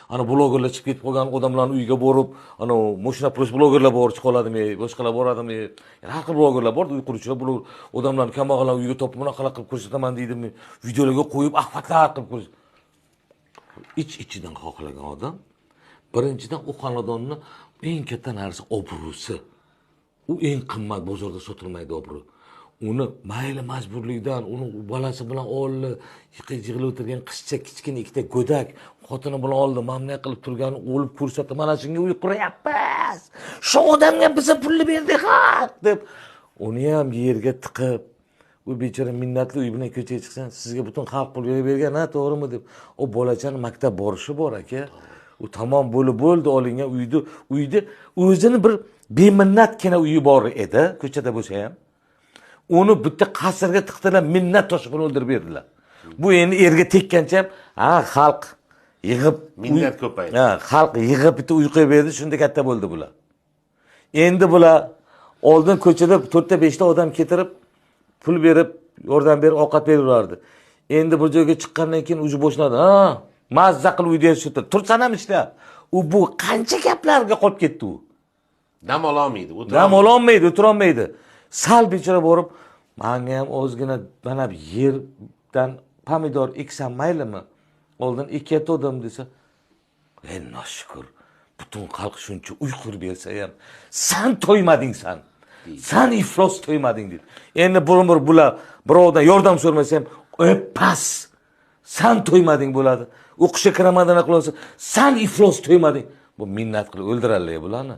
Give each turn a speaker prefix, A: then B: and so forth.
A: ana blogerlar chiqib ketib qolgan odamlarning uyiga borib, ana mashina prost blogerlar bor chiqoladimi, boshqalar boradimi? Yani har xil blogerlar bor, uy quruvchilar, bloger odamlarning kambag'allar uyiga topib bunaqa qilib ko'rsataman deydimi, videolarga qo'yib ahvatlar qilib ko'rsat. İç-içidan xohlagan odam birinchidan u xonadonni eng katta narsa obro'si. U eng qimmat bozorda sotilmaydi obro'. Uni mayli majburlikdan, uni bolasi bilan oldi, yig'ilib o'tirgan qizcha kichkina ikkita go'dak, xotini bilan oldi, mamnun qilib turgani o'lib ko'rsatdi. Mana shunga uy quryapmiz. Shu odamga biz pulni berdik ha deb uni ham yerga tiqib, u bechora minnatli uy bilan ko'chaga chiqsan, sizga butun xalq pul bergan, ha, to'g'rimi deb. O bolachani maktab borishi bor aka. U tamom bo'ldi olingan uyda o'zini bir beminnatgina uyi bor edi, ko'chada bo'lsa ham. Uni bitta qasrga tiqdilar, minnat toshi bilan o'ldirib berdilar. Bu endi erga tekkancha ham, xalq yig'ib
B: minnat ko'paydi.
A: Ha, xalq yig'ib bitta uy qo'yib berdi, shunda katta bo'ldi bular. Endi bular oldin ko'chada 4 ta 5 ta odam ketirib, pul berib, yordam berib, ovqat berardi. Endi bu joyga chiqqandan keyin o'zi boshladi. Ha, mazza qilib uyda yashirdi. Tursan ham ishla. U bu qancha gaplarga qolib ketdi u.
B: Dam ololmaydi,
A: o'tira olmaydi. Sal bechora borib, menga ham ozgina mana yerdan pomidor eksam maylimi? Oldin ekayotdim desa, ey noshukr, butun xalq shuncha uy qurib bersa ham, sen to'ymading sen. Sen iflos to'ymading dedi. Endi bular birovdan yordam so'rmasa ham, pas. Sen to'ymading bo'ladi. O'qishga kiramadan qilsa, sen iflos to'ymading. Bu minnat qilib o'ldirarlar bularni.